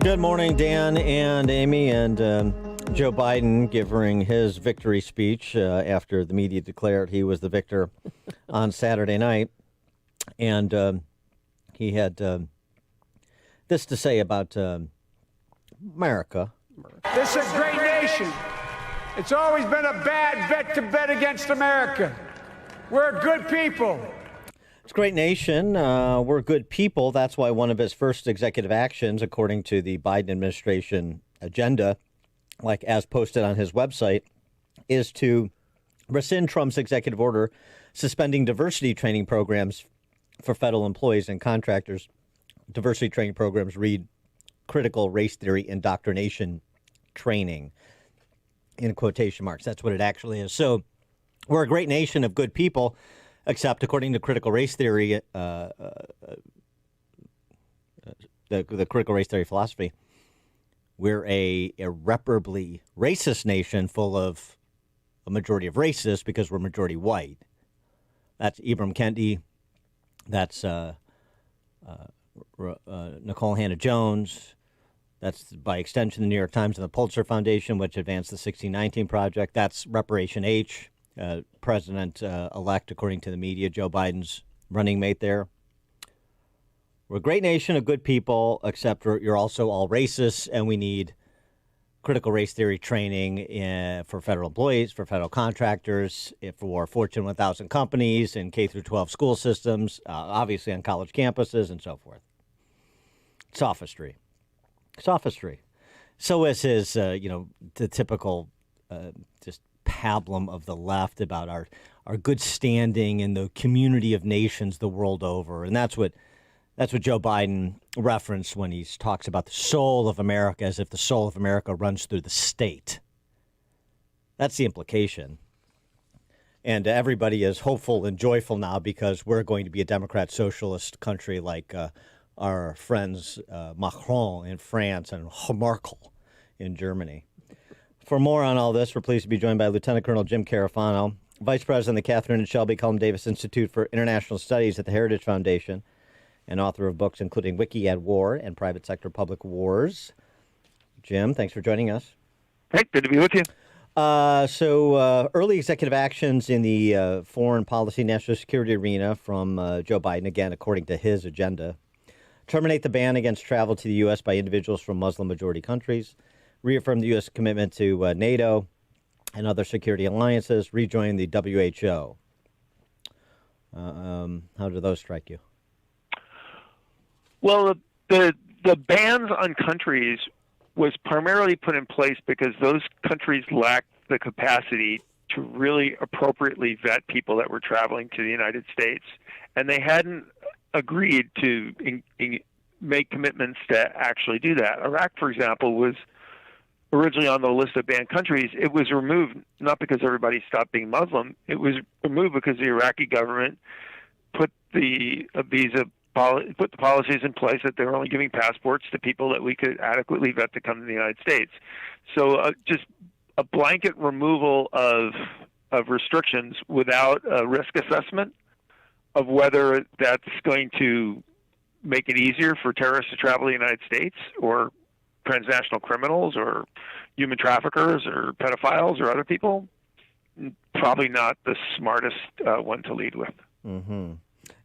Good morning, Dan and Amy, and Joe Biden giving his victory speech after the media declared he was the victor on Saturday night. And he had this to say about America. This is a great nation. It's always been a bad bet to bet against America. We're good people. It's a great nation. We're good people. That's why one of his first executive actions, according to the Biden administration agenda, like as posted on his website, is to rescind Trump's executive order suspending diversity training programs for federal employees and contractors. Diversity training programs read critical race theory indoctrination training, in quotation marks. That's what it actually is. So we're a great nation of good people. Except, according to critical race theory, the critical race theory philosophy, we're a irreparably racist nation full of a majority of racists because we're majority white. That's Ibram Kendi. That's Nicole Hannah-Jones. That's, by extension, the New York Times and the Pulitzer Foundation, which advanced the 1619 Project. That's Reparation H. President-elect, according to the media, Joe Biden's running mate there. We're a great nation of good people, except you're also all racists, and we need critical race theory training for federal employees, for federal contractors, for Fortune 1000 companies, and K through 12 school systems, obviously on college campuses, and so forth. Sophistry. Sophistry. So is his, the typical just pablum of the left about our good standing in the community of nations the world over. And that's what Joe Biden referenced when he talks about the soul of America, as if the soul of America runs through the state. That's the implication. And everybody is hopeful and joyful now because we're going to be a Democrat socialist country like our friends Macron in France and Merkel in Germany. For more on all this, we're pleased to be joined by Lieutenant Colonel Jim Carafano, Vice President of the Catherine and Shelby Cullum Davis Institute for International Studies at the Heritage Foundation, and author of books including Wiki at War and Private Sector Public Wars. Jim, thanks for joining us. Hey, good to be with you. So early executive actions in the foreign policy, national security arena from Joe Biden, again, according to his agenda. Terminate the ban against travel to the U.S. by individuals from Muslim-majority countries. Reaffirm the U.S. commitment to NATO and other security alliances. Rejoin the WHO. How do those strike you? Well, the bans on countries was primarily put in place because those countries lacked the capacity to really appropriately vet people that were traveling to the United States, and they hadn't agreed to make commitments to actually do that. Iraq, for example, was originally on the list of banned countries. It was removed not because everybody stopped being Muslim. It was removed because the Iraqi government put the policies in place that they were only giving passports to people that we could adequately vet to come to the United States. So just a blanket removal of restrictions without a risk assessment of whether that's going to make it easier for terrorists to travel to the United States or transnational criminals or human traffickers or pedophiles or other people, probably not the smartest one to lead with. Mm-hmm.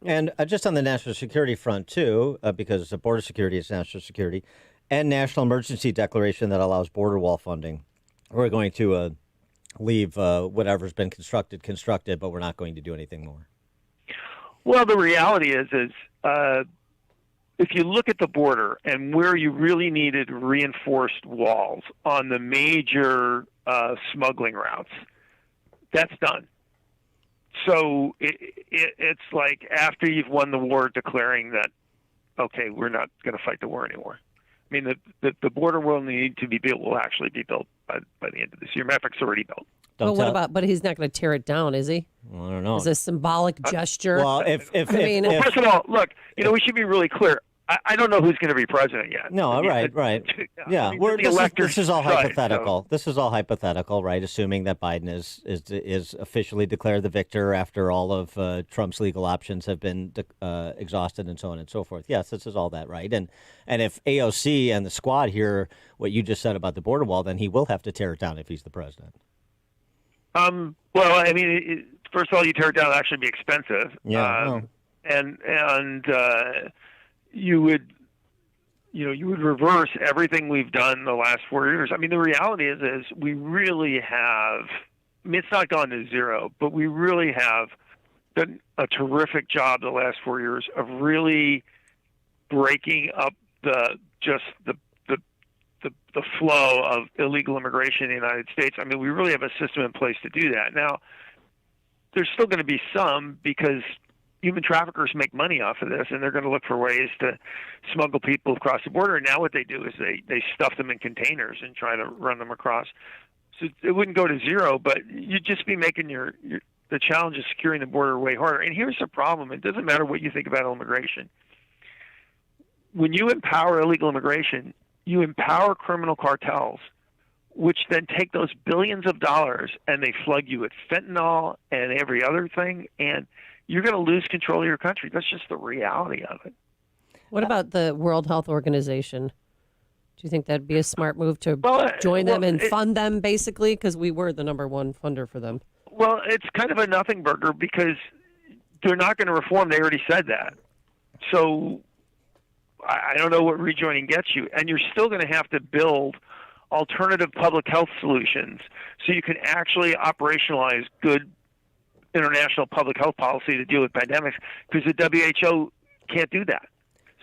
And just on the national security front, too, because border security is national security, and national emergency declaration that allows border wall funding, we're going to leave whatever's been constructed, but we're not going to do anything more. Well, the reality is if you look at the border and where you really needed reinforced walls on the major smuggling routes, that's done. So it's like after you've won the war, declaring that, okay, we're not going to fight the war anymore. I mean, the border will need to be built, will actually be built by the end of this year. Matter of fact, it's already built. But he's not going to tear it down, is he? Well, I don't know. Is a symbolic gesture? Well, first of all, look, we should be really clear. I don't know who's going to be president yet. No, I mean, right. Yeah, I mean, this is all decide, hypothetical. so. This is all hypothetical, right? Assuming that Biden is officially declared the victor after all of Trump's legal options have been exhausted and so on and so forth. Yes, this is all that, right? And if AOC and the squad hear what you just said about the border wall, then he will have to tear it down if he's the president. Well, I mean, first of all, you tear it down, it'll actually be expensive. Yeah. And you would reverse everything we've done the last 4 years. I mean, the reality is we really have. I mean, it's not gone to zero, but we really have done a terrific job the last 4 years of really breaking up the flow of illegal immigration in the United States. I mean, we really have a system in place to do that. Now, there's still going to be some because human traffickers make money off of this, and they're going to look for ways to smuggle people across the border. And now what they do is they stuff them in containers and try to run them across. So it wouldn't go to zero, but you'd just be making the challenge of securing the border way harder. And here's the problem. It doesn't matter what you think about immigration. When you empower illegal immigration, you empower criminal cartels, which then take those billions of dollars and they flood you with fentanyl and every other thing, and you're going to lose control of your country. That's just the reality of it. What about the World Health Organization? Do you think that'd be a smart move to join them and fund them, basically? Because we were the number one funder for them. Well, it's kind of a nothing burger because they're not going to reform. They already said that. So I don't know what rejoining gets you. And you're still going to have to build alternative public health solutions so you can actually operationalize good international public health policy to deal with pandemics, because the WHO can't do that.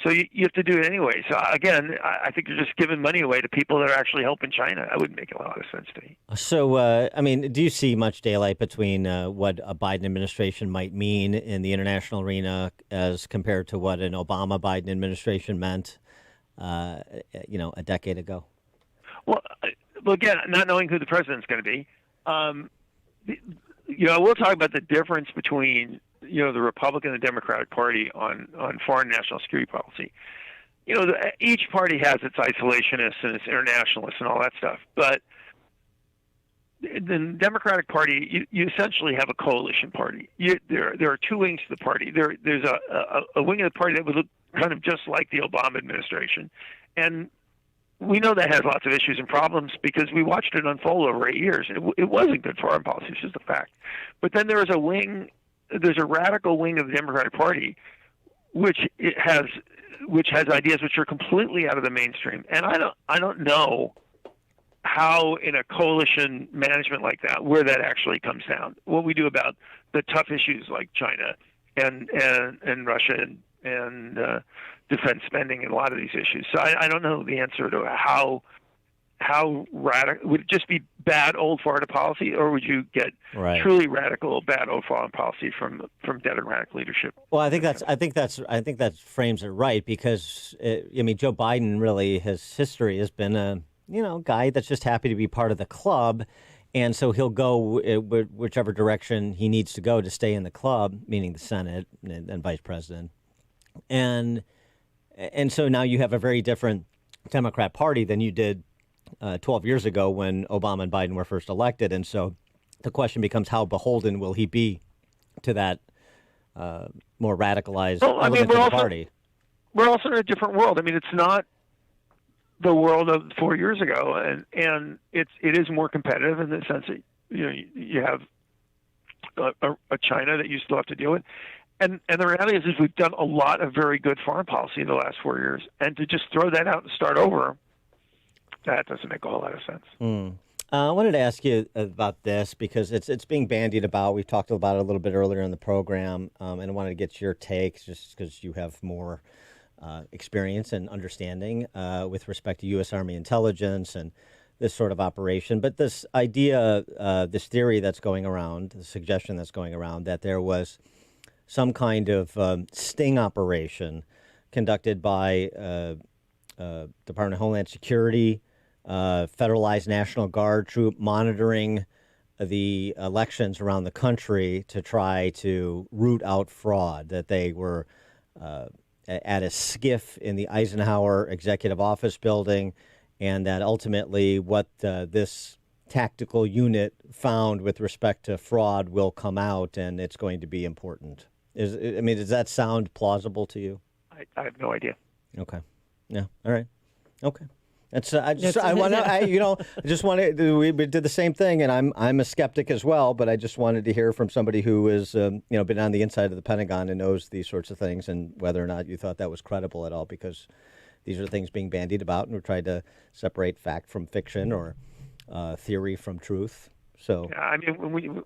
So you have to do it anyway. So again, I think you're just giving money away to people that are actually helping China. That wouldn't make a lot of sense to me. So, I mean, do you see much daylight between what a Biden administration might mean in the international arena as compared to what an Obama-Biden administration meant, a decade ago? Well, again, not knowing who the president's going to be, we'll talk about the difference between the Republican and the Democratic Party on foreign national security policy. Each party has its isolationists and its internationalists and all that stuff. But the Democratic Party, you essentially have a coalition party. There are two wings to the party. There's a wing of the party that would look kind of just like the Obama administration, and we know that has lots of issues and problems because we watched it unfold over 8 years. It wasn't good foreign policy. It's just a fact. But then there's a radical wing of the Democratic Party, which has ideas which are completely out of the mainstream. And I don't know how in a coalition management like that, where that actually comes down. What we do about the tough issues like China and Russia and defense spending and a lot of these issues. So I don't know the answer to how radical would it just be bad old foreign policy, or would you get truly radical bad old foreign policy from Democratic leadership? Well, I think that frames it right because Joe Biden really, his history has been a guy that's just happy to be part of the club, and so he'll go whichever direction he needs to go to stay in the club, meaning the Senate and vice president. And so now you have a very different Democrat Party than you did 12 years ago when Obama and Biden were first elected. And so the question becomes, how beholden will he be to that more radicalized element of the party? We're also in a different world. I mean, it's not the world of 4 years ago, and it is more competitive in the sense that you have a China that you still have to deal with. And the reality is we've done a lot of very good foreign policy in the last 4 years, and to just throw that out and start over, that doesn't make a whole lot of sense. I wanted to ask you about this because it's being bandied about. We talked about it a little bit earlier in the program, and I wanted to get your take just because you have more experience and understanding with respect to U.S. Army intelligence and this sort of operation. But this idea, this theory that's going around, the suggestion that's going around that there was some kind of sting operation conducted by Department of Homeland Security, federalized National Guard troop monitoring the elections around the country to try to root out fraud, that they were at a skiff in the Eisenhower Executive Office building, and that ultimately what this tactical unit found with respect to fraud will come out, and it's going to be important. Does that sound plausible to you? I have no idea. Okay. Yeah. All right. Okay. We did the same thing, and I'm a skeptic as well, but I just wanted to hear from somebody who has been on the inside of the Pentagon and knows these sorts of things, and whether or not you thought that was credible at all, because these are things being bandied about, and we're trying to separate fact from fiction or theory from truth. So yeah, I mean,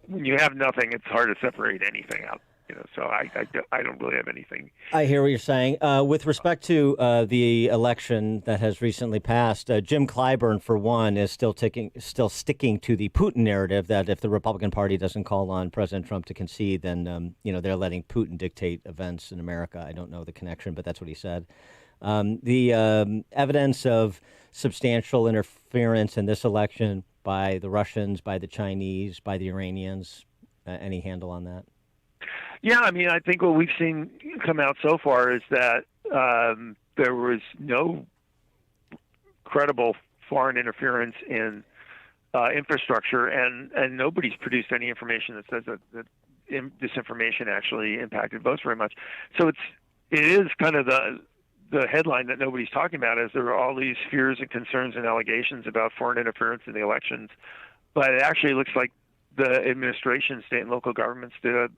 when you have nothing, it's hard to separate anything out. So I don't really have anything. I hear what you're saying. With respect to the election that has recently passed, Jim Clyburn, for one, is still sticking to the Putin narrative that if the Republican Party doesn't call on President Trump to concede, then they're letting Putin dictate events in America. I don't know the connection, but that's what he said. The evidence of substantial interference in this election by the Russians, by the Chinese, by the Iranians, any handle on that? Yeah, I mean, I think what we've seen come out so far is that there was no credible foreign interference in infrastructure, and nobody's produced any information that says that disinformation actually impacted votes very much. So it is kind of the headline that nobody's talking about, is there are all these fears and concerns and allegations about foreign interference in the elections, but it actually looks like the administration, state and local governments, did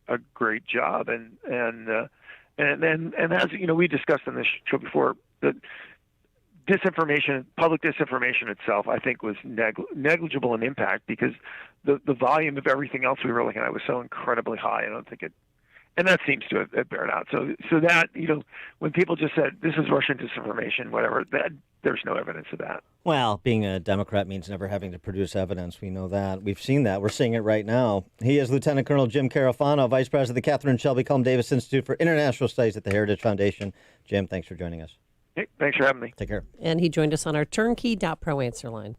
a great job, and as we discussed on this show before, the disinformation, public disinformation itself, I think was negligible in impact, because the volume of everything else we were looking at was so incredibly high. I don't think it, and that seems to have bared out. So that when people just said this is Russian disinformation, whatever, that there's no evidence of that. Well, being a Democrat means never having to produce evidence. We know that. We've seen that. We're seeing it right now. He is Lieutenant Colonel Jim Carafano, Vice President of the Catherine Shelby Cullum Davis Institute for International Studies at the Heritage Foundation. Jim, thanks for joining us. Hey, thanks for having me. Take care. And he joined us on our turnkey.pro answer line.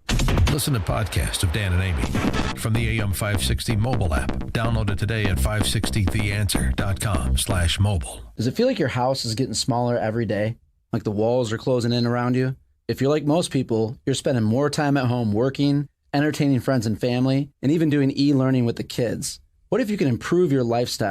Listen to podcasts of Dan and Amy from the AM 560 mobile app. Download it today at 560theanswer.com/mobile. Does it feel like your house is getting smaller every day? Like the walls are closing in around you? If you're like most people, you're spending more time at home working, entertaining friends and family, and even doing e-learning with the kids. What if you can improve your lifestyle